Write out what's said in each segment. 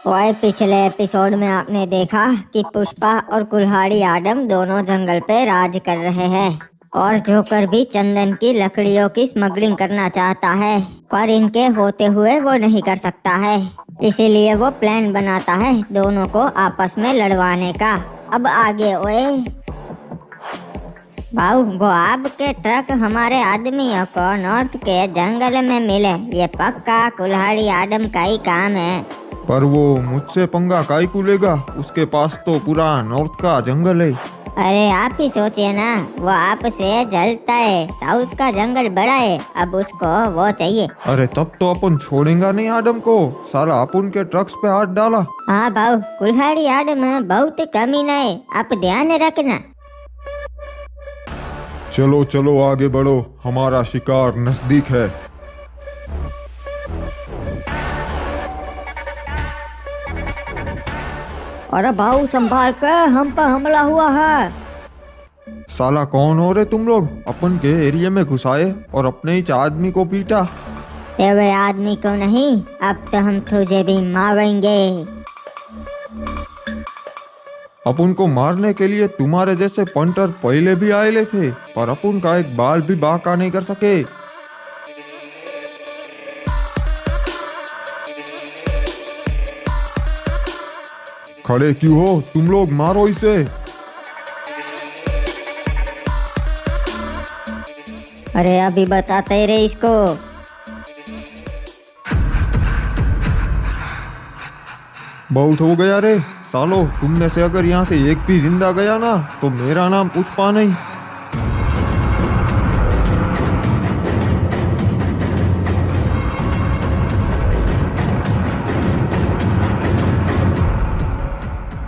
वही पिछले एपिसोड में आपने देखा कि पुष्पा और कुल्हाड़ी आडम दोनों जंगल पे राज कर रहे हैं और जोकर भी चंदन की लकड़ियों की स्मगलिंग करना चाहता है, पर इनके होते हुए वो नहीं कर सकता है। इसीलिए वो प्लान बनाता है दोनों को आपस में लड़वाने का। अब आगे ओए भाऊ, वो आपके ट्रक हमारे आदमियों को नॉर्थ के जंगल में मिले, ये पक्का कुल्हाड़ी आडम का ही काम है। पर वो मुझसे पंगा काई को लेगा? उसके पास तो पूरा नॉर्थ का जंगल है। अरे आप ही सोचिए ना, वो आपसे जलता है। साउथ का जंगल बड़ा है, अब उसको वो चाहिए। अरे तब तो अपन छोड़ेगा नहीं आडम को। साला अपन के ट्रक्स पे हाथ डाला। हाँ भाऊ, कुल्हाड़ी आडम बहुत कमीना है, आप ध्यान रखना। चलो चलो आगे बढ़ो, हमारा शिकार नजदीक है। अरे भाऊ संभाल कर, हम पर हमला हुआ है। साला कौन हो रे तुम लोग? अपन के एरिया में घुसाए और अपने ही आदमी को पीटा। तेरे आदमी को नहीं, अब तो हम तुझे भी मारेंगे। अपन को मारने के लिए तुम्हारे जैसे पंटर पहले भी आए थे, पर अपन का एक बाल भी बाका नहीं कर सके। खड़े क्यों हो तुम लोग? मारो इसे। अरे अभी बताते रे इसको। बहुत हो गया रे सालो, तुम में से अगर यहाँ से एक भी जिंदा गया ना तो मेरा नाम पुष्पा नहीं।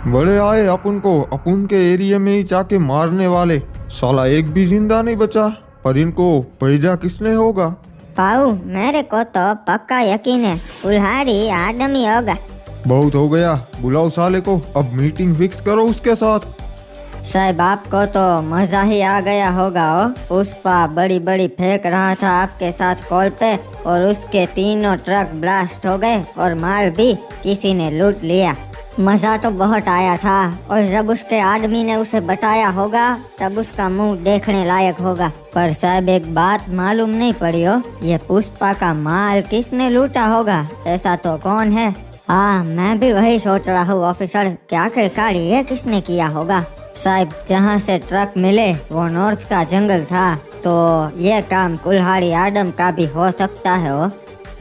बड़े आए अपन को अपन के एरिया में ही जाके मारने वाले। साला एक भी जिंदा नहीं बचा, पर इनको भेजा किसने होगा? पाऊ, मेरे को तो पक्का यकीन है कुल्हाड़ी आडम ही होगा। बहुत हो गया, बुलाओ साले को, अब मीटिंग फिक्स करो उसके साथ। साहब आपको तो मजा ही आ गया होगा। पुष्पा बड़ी बड़ी फेंक रहा था आपके साथ कॉल पे और उसके तीनों ट्रक ब्लास्ट हो गए और माल भी किसी ने लूट लिया। मजा तो बहुत आया था, और जब उसके आदमी ने उसे बताया होगा तब उसका मुंह देखने लायक होगा। पर साहब एक बात मालूम नहीं पड़ी हो, ये पुष्पा का माल किसने लूटा होगा? ऐसा तो कौन है? हाँ, मैं भी वही सोच रहा हूँ ऑफिसर, कि आखिरकार ये किसने किया होगा। साहब जहाँ से ट्रक मिले वो नॉर्थ का जंगल था, तो ये काम कुल्हाड़ी आडम का भी हो सकता है। हो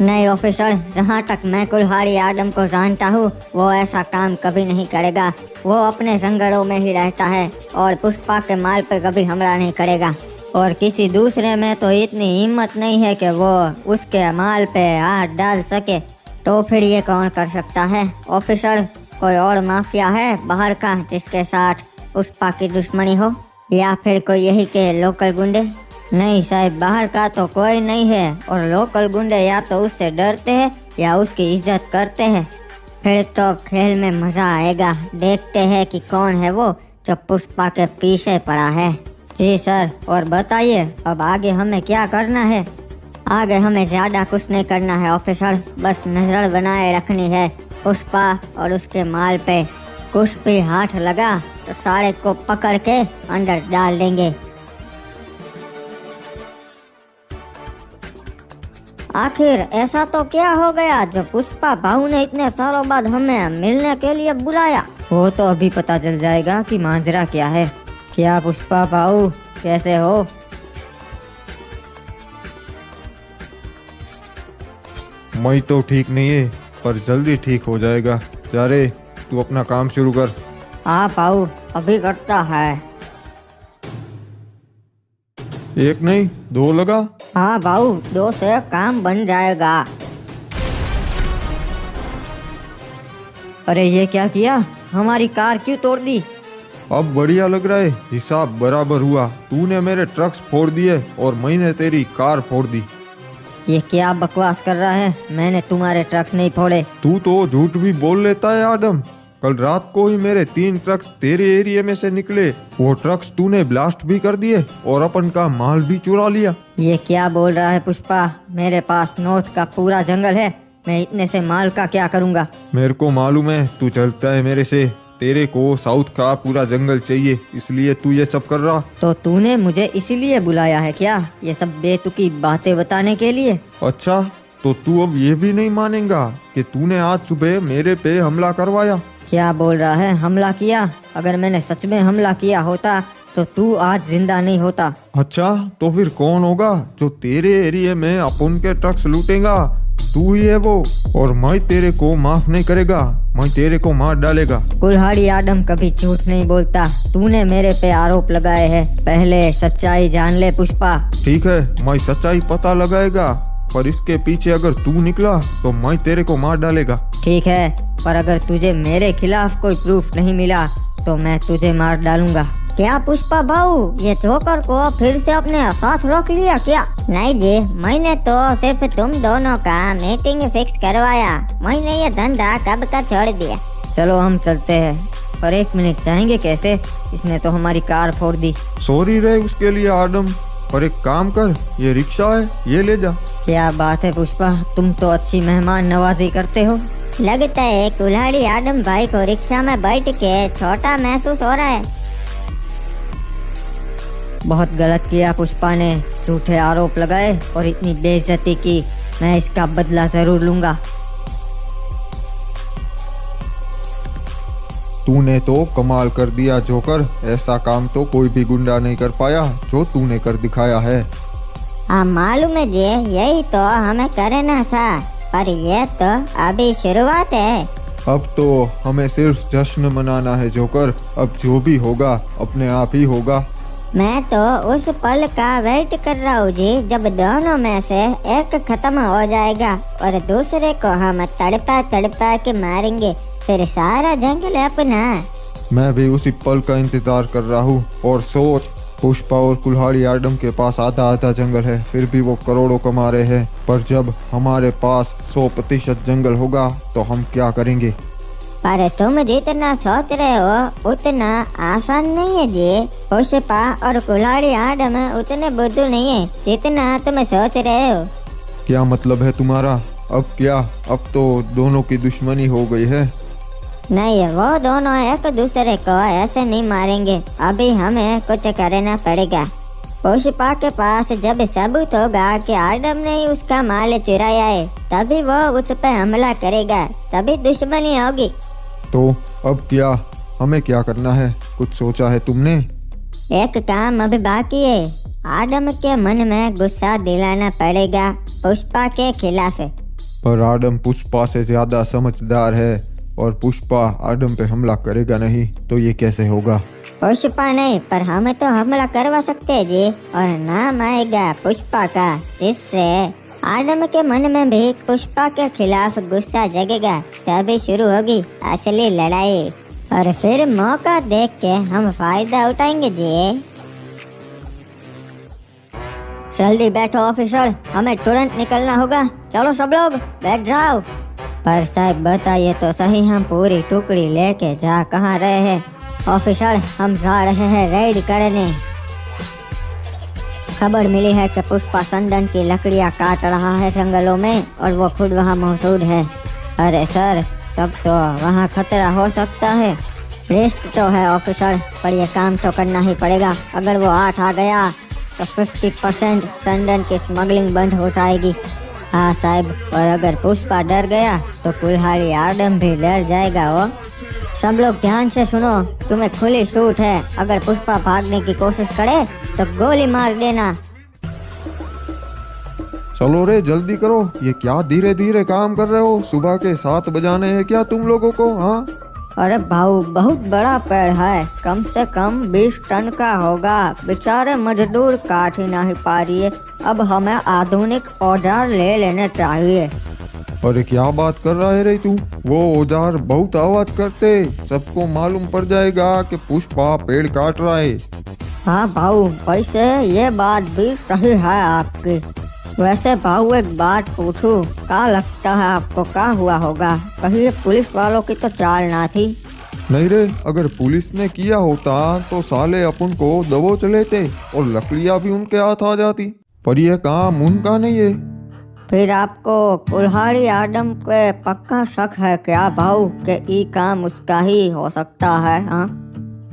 नहीं ऑफिसर, जहाँ तक मैं कुल्हाड़ी आडम को जानता हूँ वो ऐसा काम कभी नहीं करेगा। वो अपने जंगलों में ही रहता है और पुष्पा के माल पे कभी हमला नहीं करेगा, और किसी दूसरे में तो इतनी हिम्मत नहीं है कि वो उसके माल पे हाथ डाल सके। तो फिर ये कौन कर सकता है ऑफिसर? कोई और माफिया है बाहर का जिसके साथ पुष्पा की दुश्मनी हो, या फिर कोई यही के लोकल गुंडे? नहीं साहब, बाहर का तो कोई नहीं है, और लोकल गुंडे या तो उससे डरते हैं या उसकी इज्जत करते हैं। फिर तो खेल में मजा आएगा। देखते हैं कि कौन है वो जो पुष्पा के पीछे पड़ा है। जी सर, और बताइए अब आगे हमें क्या करना है? आगे हमें ज्यादा कुछ नहीं करना है ऑफिसर, बस नजर बनाए रखनी है पुष्पा और उसके माल पे। कुछ भी हाथ लगा तो सारे को पकड़ के अंदर डाल देंगे। आखिर ऐसा तो क्या हो गया जो पुष्पा भाऊ ने इतने सालों बाद हमें मिलने के लिए बुलाया? वो तो अभी पता चल जाएगा कि मांजरा क्या है। क्या पुष्पा भाऊ, कैसे हो? मैं तो ठीक नहीं है, पर जल्दी ठीक हो जाएगा। जा रे, तू अपना काम शुरू कर। हाँ भाऊ, अभी करता है। एक नहीं 2 लगा। हाँ भाऊ, 2 से काम बन जाएगा। अरे ये क्या किया? हमारी कार क्यों तोड़ दी? अब बढ़िया लग रहा है, हिसाब बराबर हुआ। तूने मेरे ट्रक्स फोड़ दिए और मैंने तेरी कार फोड़ दी। ये क्या बकवास कर रहा है? मैंने तुम्हारे ट्रक्स नहीं फोड़े। तू तो झूठ भी बोल लेता है आडम। कल रात को ही मेरे 3 ट्रक्स तेरे एरिया में से निकले, वो ट्रक्स तूने ब्लास्ट भी कर दिए और अपन का माल भी चुरा लिया। ये क्या बोल रहा है पुष्पा? मेरे पास नॉर्थ का पूरा जंगल है मैं इतने से माल का क्या करूँगा? मेरे को मालूम है तू चलता है मेरे से। तेरे को साउथ का पूरा जंगल चाहिए, इसलिए तू ये सब कर रहा। तो तूने मुझे इसीलिए बुलाया है क्या, ये सब बेतुकी बातें बताने के लिए? अच्छा, तो तू अब ये भी नहीं मानेगा कि तूने आज सुबह मेरे पे हमला करवाया? क्या बोल रहा है, हमला किया? अगर मैंने सच में हमला किया होता तो तू आज जिंदा नहीं होता। अच्छा, तो फिर कौन होगा जो तेरे एरिया में अपन के ट्रक्स लूटेगा? तू ही है वो, और मैं तेरे को माफ नहीं करेगा। मैं तेरे को मार डालेगा। कुल्हाड़ी आदम कभी झूठ नहीं बोलता। तूने मेरे पे आरोप लगाए हैं, पहले सच्चाई जान ले पुष्पा। ठीक है, मैं सच्चाई पता लगाएगा, पर इसके पीछे अगर तू निकला तो मैं तेरे को मार डालेगा। ठीक है, पर अगर तुझे मेरे खिलाफ कोई प्रूफ नहीं मिला तो मैं तुझे मार डालूंगा। क्या पुष्पा भाऊ, ये जोकर को फिर से अपने साथ रख लिया क्या? नहीं जी, मैंने तो सिर्फ तुम दोनों का मीटिंग फिक्स करवाया। मैंने ये धंधा कब का छोड़ दिया। चलो हम चलते हैं, पर 1 मिनट जाएंगे कैसे? इसने तो हमारी कार फोड़ दी। सॉरी रे उसके लिए आदम, पर एक काम कर, ये रिक्शा है, ये ले जा। क्या बात है पुष्पा, तुम तो अच्छी मेहमान नवाजी करते हो। लगता है कुल्हाड़ी आदम भाई को रिक्शा में बैठ के छोटा महसूस हो रहा है। बहुत गलत किया पुष्पा ने, झूठे आरोप लगाए और इतनी बेइज्जती की। मैं इसका बदला जरूर लूंगा। तूने तो कमाल कर दिया जोकर, ऐसा काम तो कोई भी गुंडा नहीं कर पाया जो तूने कर दिखाया है। हाँ मालूम है जी, यही तो हमें करना था, पर ये तो अभी शुरुआत है। अब तो हमें सिर्फ जश्न मनाना है जोकर। अब जो भी होगा अपने आप ही होगा। मैं तो उस पल का वेट कर रहा हूँ जी, जब दोनों में से एक खत्म हो जाएगा और दूसरे को हम तड़पा तड़पा के मारेंगे, फिर सारा जंगल अपना। मैं भी उसी पल का इंतजार कर रहा हूँ। और सोच, पुष्पा और कुल्हाड़ी आदम के पास आधा आधा जंगल है, फिर भी वो करोड़ों कमा रहे हैं। पर जब हमारे पास 100% जंगल होगा तो हम क्या करेंगे? पर तुम जितना सोच रहे हो उतना आसान नहीं है जी। पुष्पा और कुल्हाड़ी आदम उतने बुद्धू नहीं है जितना तुम सोच रहे हो। क्या मतलब है तुम्हारा? अब क्या? अब तो दोनों की दुश्मनी हो गई है। नहीं, वो दोनों एक दूसरे को ऐसे नहीं मारेंगे। अभी हमें कुछ करना पड़ेगा। पुष्पा के पास जब सबूत होगा कि आदम ने ही उसका माल चुराया है, तभी वो उस पर हमला करेगा, तभी दुश्मनी होगी। तो अब क्या? हमें क्या करना है? कुछ सोचा है तुमने? एक काम अभी बाकी है। आदम के मन में गुस्सा दिलाना पड़ेगा पुष्पा के खिलाफ। पर आदम पुष्पा से ज्यादा समझदार है और पुष्पा आदम पे हमला करेगा नहीं, तो ये कैसे होगा? पुष्पा नहीं, पर हम तो हमला करवा सकते हैं जी, और नाम आएगा पुष्पा का, जिससे आदम के मन में भी पुष्पा के खिलाफ गुस्सा जगेगा। तभी शुरू होगी असली लड़ाई, और फिर मौका देख के हम फायदा उठाएंगे जी। जल्दी बैठो ऑफिसर, हमें तुरंत निकलना होगा। चलो सब लोग बैठ जाओ। पर साहब बताइए तो सही, हम पूरी टुकड़ी लेके जा कहाँ रहे हैं? ऑफिसर, हम जा रहे हैं रेड करने। खबर मिली है कि पुष्पा संदन की लकड़ियाँ काट रहा है जंगलों में, और वो खुद वहाँ मौजूद है। अरे सर, तब तो वहाँ खतरा हो सकता है। रिस्क तो है ऑफिसर, पर ये काम तो करना ही पड़ेगा। अगर वो 8 आ गया तो 50% संदन की स्मगलिंग बंद हो जाएगी। हाँ साहब, और अगर पुष्पा डर गया तो कुल्हाड़ी आदम भी डर जाएगा। वो सब लोग ध्यान से सुनो, तुम्हें खुली छूट है। अगर पुष्पा भागने की कोशिश करे तो गोली मार देना। चलो रे, जल्दी करो। ये क्या धीरे धीरे काम कर रहे हो? सुबह के 7 बजाने हैं क्या तुम लोगों को? हाँ, अरे भाऊ, बहुत बड़ा पेड़ है, कम से कम 20 टन का होगा। बेचारे मजदूर काट ही नहीं पा रही है। अब हमें आधुनिक औजार ले लेने चाहिए। अरे क्या बात कर रहा है रे तू? वो औजार बहुत आवाज करते, सबको मालूम पड़ जाएगा कि पुष्पा पेड़ काट रहा है। हाँ भाऊ, वैसे ये बात भी सही है आपकी। वैसे भाऊ, एक बात पूछूं, क्या लगता है आपको क्या हुआ होगा? कहीं पुलिस वालों की तो चाल ना थी? नहीं रे, अगर पुलिस ने किया होता तो साले अपन को दबोच लेते और लकड़ियां भी उनके हाथ आ जाती। पर यह काम उनका नहीं है। फिर आपको कुल्हाड़ी आदम पे पक्का शक है क्या भाऊ कि ई काम उसका ही हो सकता है? हाँ,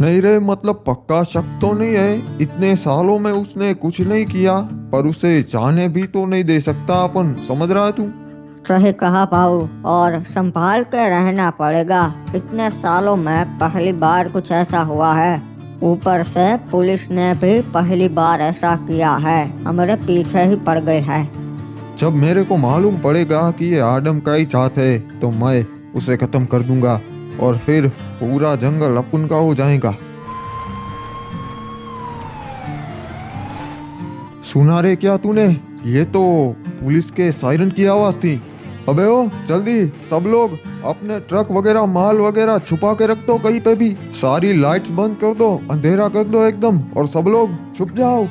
नहीं रे, मतलब पक्का शक तो नहीं है। इतने सालों में उसने कुछ नहीं किया, पर उसे जाने भी तो नहीं दे सकता अपन, समझ रहा है तू? सही कहा भाऊ, और संभाल के रहना पड़ेगा। इतने सालों में पहली बार कुछ ऐसा हुआ है। ऊपर से पुलिस ने भी पहली बार ऐसा किया है, हमारे पीछे ही पड़ गई है। जब मेरे को मालूम पड़ेगा कि ये आदम का ही साथ है तो मैं उसे खत्म कर दूंगा और फिर पूरा जंगल अपन का हो जाएगा। सुना रे क्या तूने? ये तो पुलिस के सायरन की आवाज थी। अबे ओ जल्दी सब लोग अपने ट्रक वगैरह माल वगैरह छुपा के रख दो कहीं पे भी। सारी लाइट्स बंद कर दो, अंधेरा कर दो एकदम, और सब लोग छुप जाओ।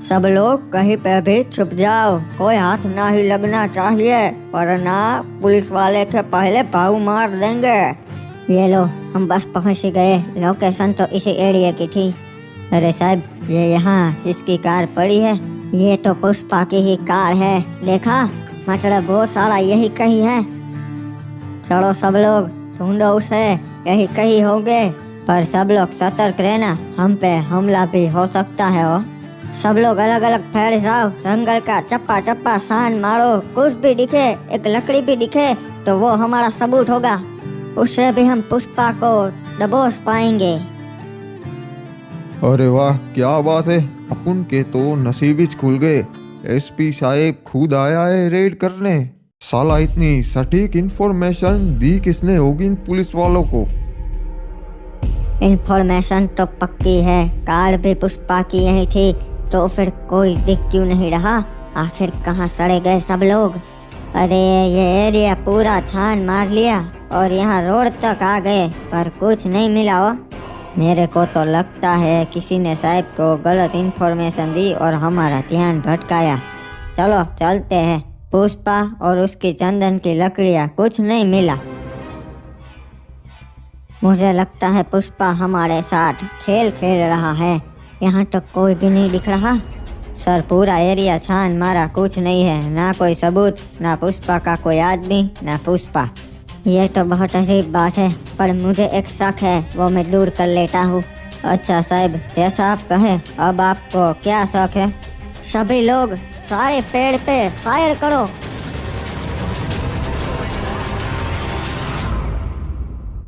सब लोग कहीं पे भी छुप जाओ, कोई हाथ ना ही लगना चाहिए, वरना पुलिस वाले के पहले भाऊ मार देंगे। ये लो, हम बस पहुंच गए। लोकेशन तो इसी एरिया की थी। अरे साहब, ये यहाँ इसकी कार पड़ी है। ये तो पुष्पा की ही कार है, देखा? मतलब वो सारा यही कहीं है। चलो सब लोग ढूंढो उसे, यही कहीं होंगे। पर सब लोग सतर्क रहना, हम पे हमला भी हो सकता है। वो सब लोग अलग अलग फैल जाओ, जंगल का चप्पा चप्पा सान मारो। कुछ भी दिखे, एक लकड़ी भी दिखे तो वो हमारा सबूत होगा। उससे भी हम पुष्पा को दबोच पाएंगे। अरे वाह, क्या बात है। अपन के तो नसीब ही खुल गए। एसपी साहब खुद आया है रेड करने। साला इतनी सटीक इंफॉर्मेशन दी किसने होगी इन पुलिस वालों को? इंफॉर्मेशन तो पक्की है, कार भी पुष्पा की यही थी, तो फिर कोई दिख क्यों नहीं रहा? आखिर कहाँ सड़े गए सब लोग? अरे ये एरिया पूरा छान मार लिया और यहाँ रोड तक आ गए, पर कुछ नहीं मिला। हो मेरे को तो लगता है किसी ने साहब को गलत इंफॉर्मेशन दी और हमारा ध्यान भटकाया। चलो चलते हैं। पुष्पा और उसकी चंदन की लकड़ियाँ, कुछ नहीं मिला। मुझे लगता है पुष्पा हमारे साथ खेल खेल रहा है। यहाँ तो कोई भी नहीं दिख रहा। सर, पूरा एरिया छान मारा, कुछ नहीं है। ना कोई सबूत, ना पुष्पा का कोई आदमी, ना पुष्पा। ये तो बहुत अजीब बात है, पर मुझे एक शक है, वो मैं दूर कर लेता हूँ। अच्छा साहब, जैसा आप कहें। अब आपको क्या शक है? सभी लोग सारे पेड़ पे फायर करो।